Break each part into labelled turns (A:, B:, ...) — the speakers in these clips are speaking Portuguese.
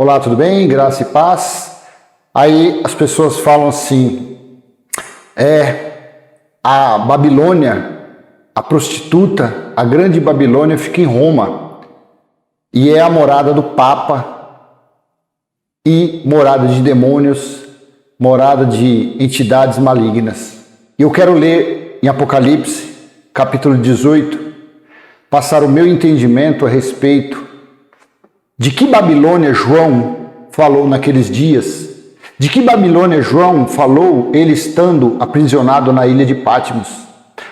A: Olá, tudo bem? Graça e paz. Aí as pessoas falam assim, a Babilônia, a prostituta, a grande Babilônia fica em Roma e é a morada do Papa e morada de demônios, morada de entidades malignas. E eu quero ler em Apocalipse, capítulo 18, passar o meu entendimento a respeito de que Babilônia João falou naqueles dias, de que Babilônia João falou ele estando aprisionado na ilha de Patmos,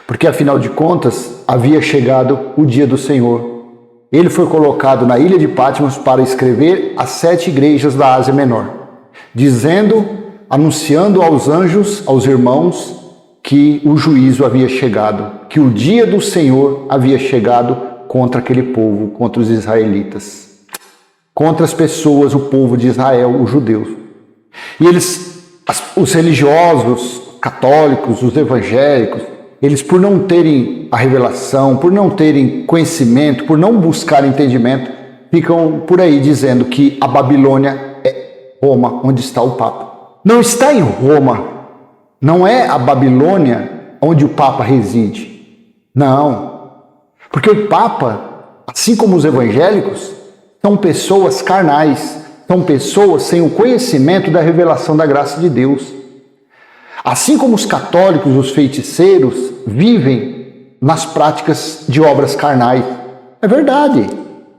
A: porque afinal de contas havia chegado o dia do Senhor. Ele foi colocado na ilha de Patmos para escrever às 7 igrejas da Ásia Menor, dizendo, anunciando aos anjos, aos irmãos, que o juízo havia chegado, que o dia do Senhor havia chegado contra aquele povo, contra os israelitas, contra as pessoas, o povo de Israel, os judeus. E os religiosos, católicos, os evangélicos, eles por não terem a revelação, por não terem conhecimento, por não buscar entendimento, ficam por aí dizendo que a Babilônia é Roma, onde está o Papa. Não está em Roma, não é a Babilônia onde o Papa reside. Não, porque o Papa, assim como os evangélicos, são pessoas carnais, são pessoas sem o conhecimento da revelação da graça de Deus. Assim como os católicos, os feiticeiros, vivem nas práticas de obras carnais. É verdade.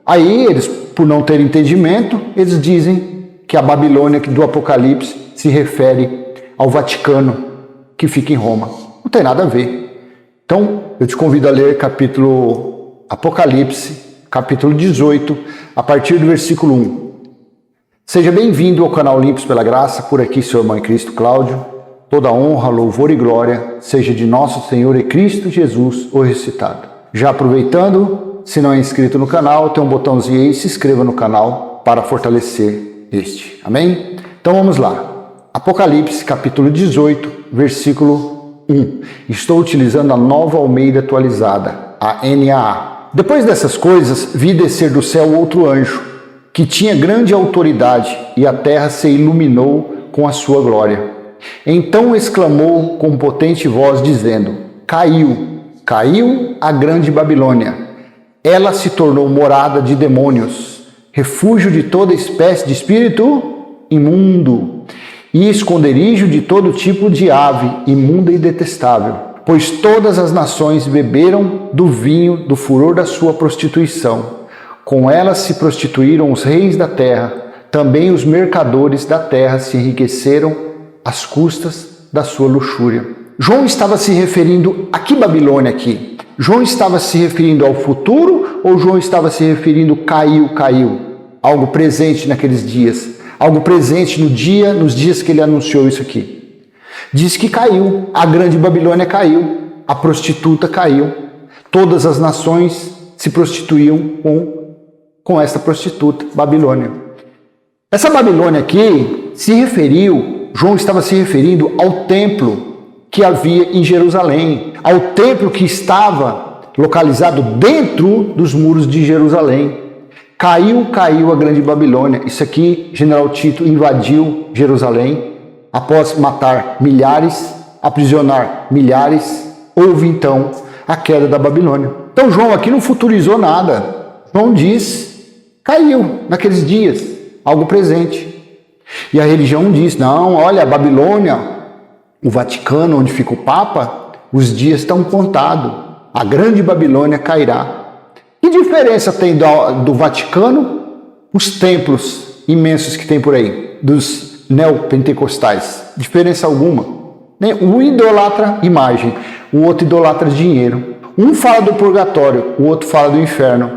A: Aí eles, por não terem entendimento, eles dizem que a Babilônia do Apocalipse se refere ao Vaticano, que fica em Roma. Não tem nada a ver. Então, eu te convido a ler capítulo Apocalipse, capítulo 18, a partir do versículo 1. Seja bem-vindo ao canal Limpos pela Graça, por aqui seu irmão em Cristo Cláudio. Toda honra, louvor e glória seja de nosso Senhor e Cristo Jesus, o ressuscitado. Já aproveitando, se não é inscrito no canal, tem um botãozinho aí, se inscreva no canal para fortalecer este. Amém? Então vamos lá. Apocalipse, capítulo 18, versículo 1. Estou utilizando a Nova Almeida atualizada, a NAA. Depois dessas coisas, vi descer do céu outro anjo, que tinha grande autoridade, e a terra se iluminou com a sua glória. Então exclamou com potente voz, dizendo: Caiu a grande Babilônia. Ela se tornou morada de demônios, refúgio de toda espécie de espírito imundo, e esconderijo de todo tipo de ave imunda e detestável. Pois todas as nações beberam do vinho do furor da sua prostituição. Com ela se prostituíram os reis da terra, também os mercadores da terra se enriqueceram às custas da sua luxúria. João estava se referindo a que Babilônia aqui? João estava se referindo ao futuro ou João estava se referindo caiu? Algo presente naqueles dias, algo presente nos dias que ele anunciou isso aqui. Diz que caiu, a grande Babilônia caiu, a prostituta caiu, todas as nações se prostituíam com essa prostituta, Babilônia. Essa Babilônia aqui João estava se referindo ao templo que havia em Jerusalém, ao templo que estava localizado dentro dos muros de Jerusalém. Caiu a grande Babilônia. Isso aqui, General Tito invadiu Jerusalém, após matar milhares, aprisionar milhares, houve então a queda da Babilônia. Então João aqui não futurizou nada. João diz, caiu naqueles dias, algo presente. E a religião diz, não, olha, a Babilônia, o Vaticano, onde fica o Papa, os dias estão contados. A grande Babilônia cairá. Que diferença tem do Vaticano, os templos imensos que tem por aí, dos neopentecostais? Diferença alguma. Um idolatra imagem, o outro idolatra dinheiro. Um fala do purgatório, o outro fala do inferno,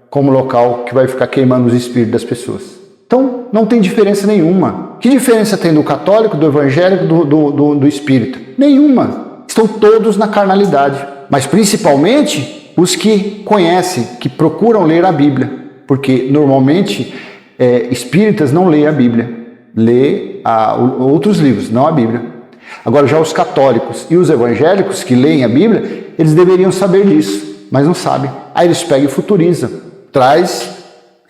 A: como local que vai ficar queimando os espíritos das pessoas. Então, não tem diferença nenhuma. Que diferença tem do católico, do evangélico, do espírita? Nenhuma. Estão todos na carnalidade. Mas principalmente os que conhecem, que procuram ler a Bíblia. Porque normalmente espíritas não leem a Bíblia. Lê outros livros, não a Bíblia. Agora, já os católicos e os evangélicos que leem a Bíblia, eles deveriam saber disso, mas não sabem. Aí eles pegam e futurizam. Traz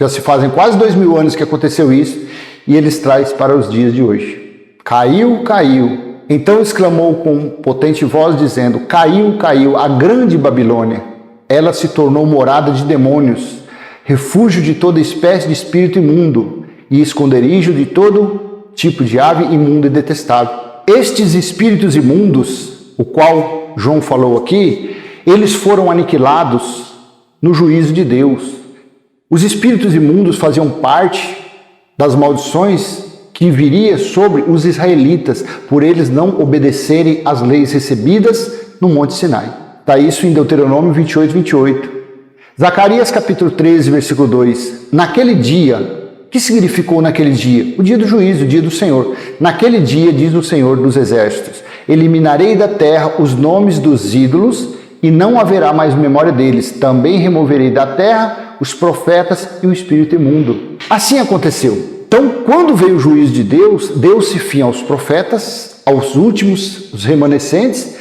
A: Já se fazem quase 2000 anos que aconteceu isso, e eles trazem para os dias de hoje. Caiu, caiu. Então exclamou com potente voz, dizendo: caiu, caiu a grande Babilônia. Ela se tornou morada de demônios, refúgio de toda espécie de espírito imundo e esconderijo de todo tipo de ave imunda e detestável. Estes espíritos imundos, o qual João falou aqui, eles foram aniquilados no juízo de Deus. Os espíritos imundos faziam parte das maldições que viria sobre os israelitas, por eles não obedecerem às leis recebidas no Monte Sinai. Está isso em Deuteronômio 28, 28. Zacarias capítulo 13, versículo 2. Naquele dia, o que significou naquele dia? O dia do juízo, o dia do Senhor. Naquele dia, diz o Senhor dos Exércitos, eliminarei da terra os nomes dos ídolos e não haverá mais memória deles. Também removerei da terra os profetas e o espírito imundo. Assim aconteceu. Então, quando veio o juízo de Deus, deu-se fim aos profetas, aos últimos, os remanescentes,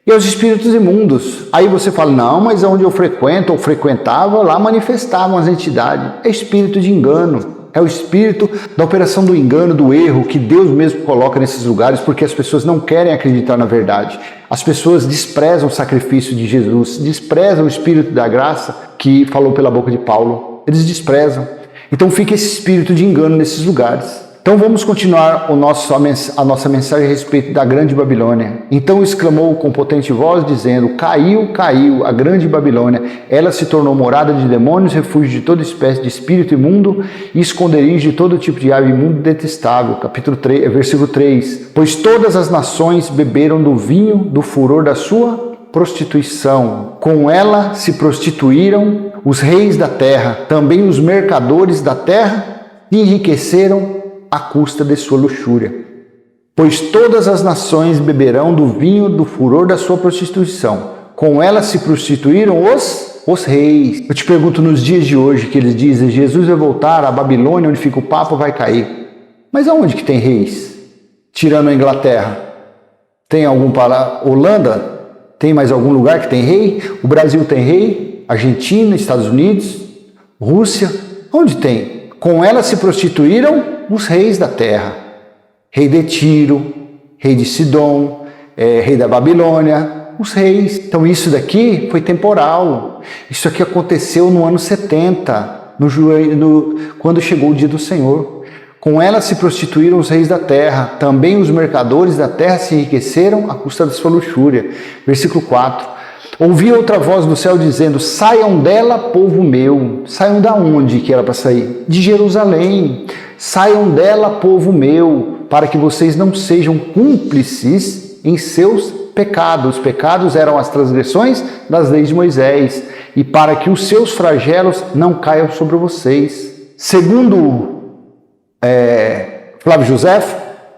A: e aos espíritos imundos. Aí você fala, não, mas onde eu frequento ou frequentava, lá manifestavam as entidades. É espírito de engano. É o espírito da operação do engano, do erro, que Deus mesmo coloca nesses lugares, porque as pessoas não querem acreditar na verdade. As pessoas desprezam o sacrifício de Jesus, desprezam o espírito da graça que falou pela boca de Paulo. Eles desprezam. Então fica esse espírito de engano nesses lugares. Então vamos continuar a nossa mensagem a respeito da grande Babilônia. Então exclamou com potente voz, dizendo: caiu, caiu a grande Babilônia. Ela se tornou morada de demônios, refúgio de toda espécie de espírito imundo e esconderijo de todo tipo de ave imundo e detestável. Capítulo 3, versículo 3. Pois todas as nações beberam do vinho do furor da sua prostituição. Com ela se prostituíram os reis da terra. Também os mercadores da terra se enriqueceram à custa de sua luxúria. Pois todas as nações beberão do vinho do furor da sua prostituição. Com ela se prostituíram os reis. Eu te pergunto, nos dias de hoje, que eles dizem, Jesus vai voltar, a Babilônia, onde fica o Papa, vai cair. Mas aonde que tem reis? Tirando a Inglaterra. Tem algum para Holanda? Tem mais algum lugar que tem rei? O Brasil tem rei? Argentina, Estados Unidos, Rússia? Onde tem? Com ela se prostituíram os reis da terra. Rei de Tiro, rei de Sidom, rei da Babilônia, os reis. Então isso daqui foi temporal. Isso aqui aconteceu no ano 70, quando chegou o dia do Senhor. Com ela se prostituíram os reis da terra. Também os mercadores da terra se enriqueceram à custa da sua luxúria. Versículo 4. Ouvi outra voz do céu dizendo: saiam dela, povo meu. Saiam da onde que era para sair? De Jerusalém. Saiam dela, povo meu, para que vocês não sejam cúmplices em seus pecados. Os pecados eram as transgressões das leis de Moisés, e para que os seus flagelos não caiam sobre vocês. Segundo Flávio José,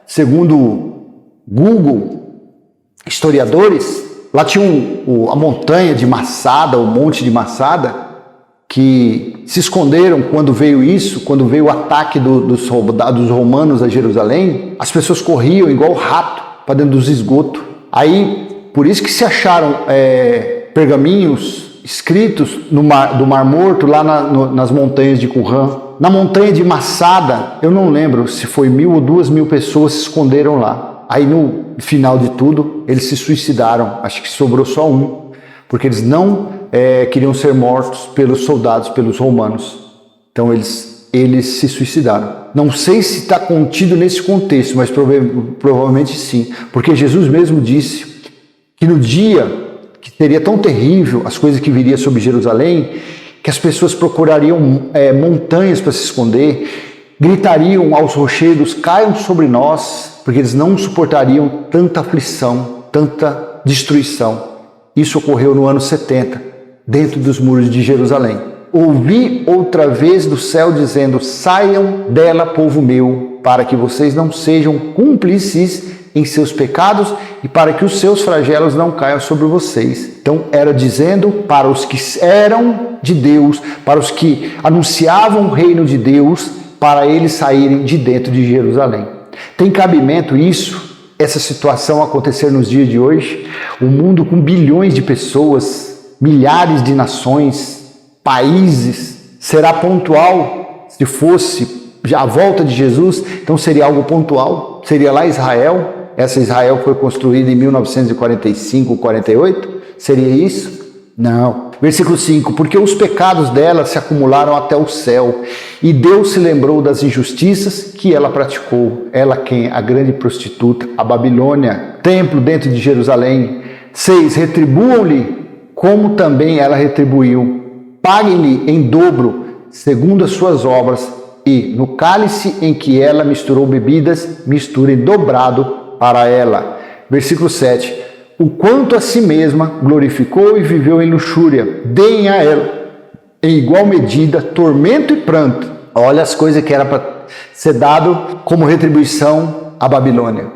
A: segundo Google, historiadores, lá tinha a montanha de Massada, o monte de Massada, que se esconderam quando veio isso, quando veio o ataque dos romanos a Jerusalém. As pessoas corriam igual rato para dentro dos esgotos. Aí, por isso que se acharam pergaminhos escritos do Mar Morto, lá nas montanhas de Qumran. Na montanha de Massada, eu não lembro se foi 1.000 ou 2.000 pessoas se esconderam lá. Aí no final de tudo, eles se suicidaram. Acho que sobrou só um, porque eles não queriam ser mortos pelos soldados, pelos romanos. Então eles se suicidaram. Não sei se está contido nesse contexto, mas provavelmente sim. Porque Jesus mesmo disse que no dia que seria tão terrível as coisas que viriam sobre Jerusalém, que as pessoas procurariam montanhas para se esconder, gritariam aos rochedos: caiam sobre nós, porque eles não suportariam tanta aflição, tanta destruição. Isso ocorreu no ano 70, dentro dos muros de Jerusalém. Ouvi outra vez do céu dizendo: saiam dela, povo meu, para que vocês não sejam cúmplices em seus pecados e para que os seus flagelos não caiam sobre vocês. Então era dizendo para os que eram de Deus, para os que anunciavam o reino de Deus, para eles saírem de dentro de Jerusalém. Tem cabimento isso, essa situação acontecer nos dias de hoje? O mundo com bilhões de pessoas, milhares de nações, países, será pontual se fosse a volta de Jesus, então seria algo pontual, seria lá Israel, essa Israel foi construída em 1945, 48, seria isso? Não. Versículo 5, porque os pecados dela se acumularam até o céu, e Deus se lembrou das injustiças que ela praticou. Ela quem? A grande prostituta, a Babilônia, templo dentro de Jerusalém. 6, retribuam-lhe como também ela retribuiu. Paguem-lhe em dobro, segundo as suas obras, e no cálice em que ela misturou bebidas, misturem dobrado para ela. Versículo 7, o quanto a si mesma glorificou e viveu em luxúria, deem a ela, em igual medida, tormento e pranto. Olha as coisas que era para ser dado como retribuição à Babilônia,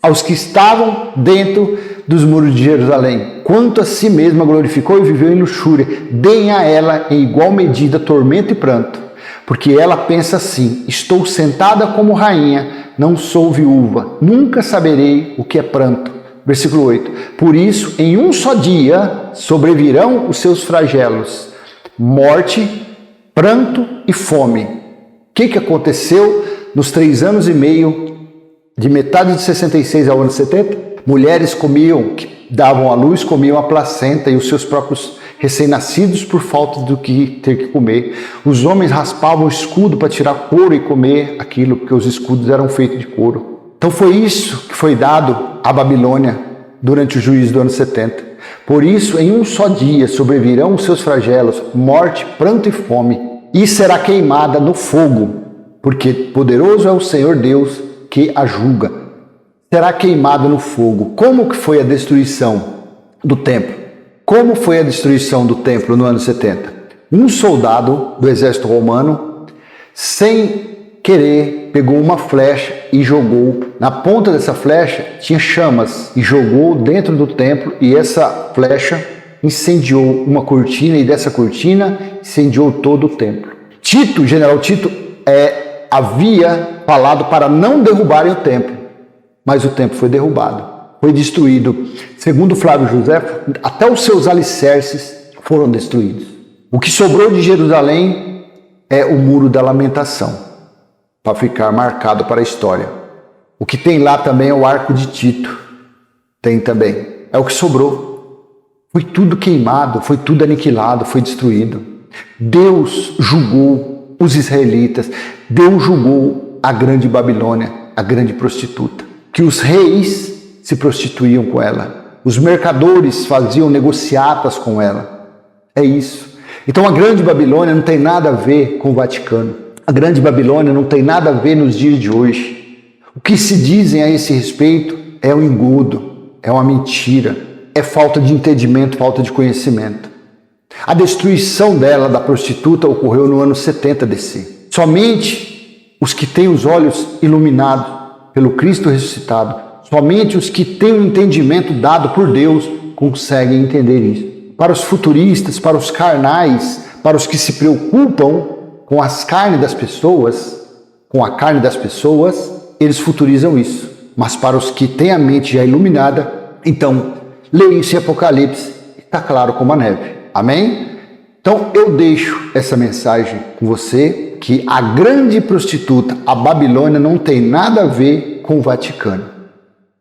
A: aos que estavam dentro dos muros de Jerusalém. Quanto a si mesma glorificou e viveu em luxúria, deem a ela, em igual medida, tormento e pranto. Porque ela pensa assim, estou sentada como rainha, não sou viúva, nunca saberei o que é pranto. Versículo 8, por isso, em um só dia sobrevirão os seus flagelos, morte, pranto e fome. O que aconteceu nos 3 anos e meio, de metade de 66 ao ano 70? Mulheres comiam, que davam à luz, comiam a placenta e os seus próprios recém-nascidos por falta do que ter que comer. Os homens raspavam o escudo para tirar couro e comer aquilo, porque os escudos eram feitos de couro. Então foi isso que foi dado à Babilônia durante o juízo do ano 70. Por isso, em um só dia sobrevirão os seus flagelos, morte, pranto e fome, e será queimada no fogo, porque poderoso é o Senhor Deus que a julga. Será queimada no fogo. Como que foi a destruição do templo? Como foi a destruição do templo no ano 70? Um soldado do exército romano, sem querer, pegou uma flecha e jogou. Na ponta dessa flecha tinha chamas e jogou dentro do templo, e essa flecha incendiou uma cortina, e dessa cortina incendiou todo o templo. Tito, general Tito, havia falado para não derrubarem o templo, mas o templo foi derrubado. Foi destruído. Segundo Flávio José, até os seus alicerces foram destruídos. O que sobrou de Jerusalém é o Muro da Lamentação, para ficar marcado para a história. O que tem lá também é o Arco de Tito. Tem também. É o que sobrou. Foi tudo queimado, foi tudo aniquilado, foi destruído. Deus julgou os israelitas. Deus julgou a grande Babilônia, a grande prostituta, que os reis se prostituíam com ela. Os mercadores faziam negociatas com ela. É isso. Então a grande Babilônia não tem nada a ver com o Vaticano. A grande Babilônia não tem nada a ver nos dias de hoje. O que se dizem a esse respeito é um engodo, é uma mentira, é falta de entendimento, falta de conhecimento. A destruição dela, da prostituta, ocorreu no ano 70 DC. Somente os que têm os olhos iluminados pelo Cristo ressuscitado, somente os que têm o entendimento dado por Deus conseguem entender isso. Para os futuristas, para os carnais, para os que se preocupam com as carnes das pessoas, com a carne das pessoas, eles futurizam isso. Mas para os que têm a mente já iluminada, então, leia isso em Apocalipse, está claro como a neve. Amém? Então eu deixo essa mensagem com você, que a grande prostituta, a Babilônia, não tem nada a ver com o Vaticano.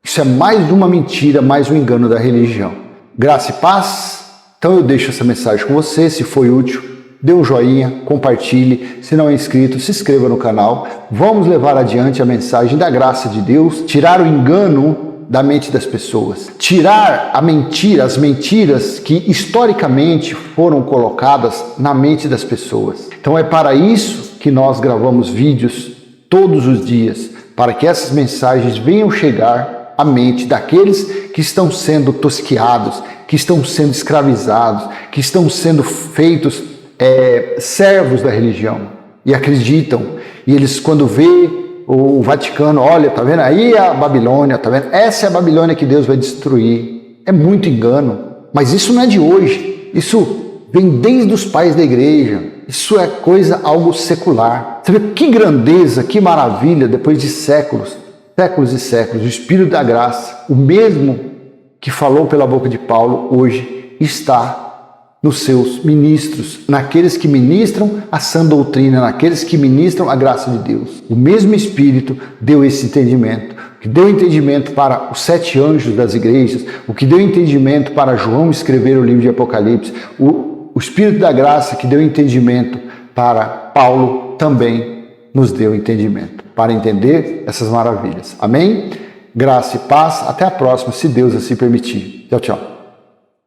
A: Isso é mais uma mentira, mais um engano da religião. Graça e paz. Então eu deixo essa mensagem com você. Se foi útil, dê um joinha, compartilhe. Se não é inscrito, se inscreva no canal. Vamos levar adiante a mensagem da graça de Deus, tirar o engano da mente das pessoas, tirar a mentira, as mentiras que historicamente foram colocadas na mente das pessoas. Então é para isso que nós gravamos vídeos todos os dias, para que essas mensagens venham chegar à mente daqueles que estão sendo tosquiados, que estão sendo escravizados, que estão sendo feitos servos da religião e acreditam. E eles, quando vê o Vaticano, olha, tá vendo aí a Babilônia, tá vendo? Essa é a Babilônia que Deus vai destruir. É muito engano. Mas isso não é de hoje. Isso vem desde os pais da igreja. Isso é coisa, algo secular. Você vê que grandeza, que maravilha, depois de séculos, séculos e séculos, o Espírito da graça, o mesmo que falou pela boca de Paulo, hoje está nos seus ministros, naqueles que ministram a sã doutrina, naqueles que ministram a graça de Deus. O mesmo Espírito deu esse entendimento, que deu entendimento para os 7 anjos das igrejas, o que deu entendimento para João escrever o livro de Apocalipse, o Espírito da graça que deu entendimento para Paulo também nos deu entendimento, para entender essas maravilhas. Amém? Graça e paz. Até a próxima, se Deus assim permitir. Tchau, tchau.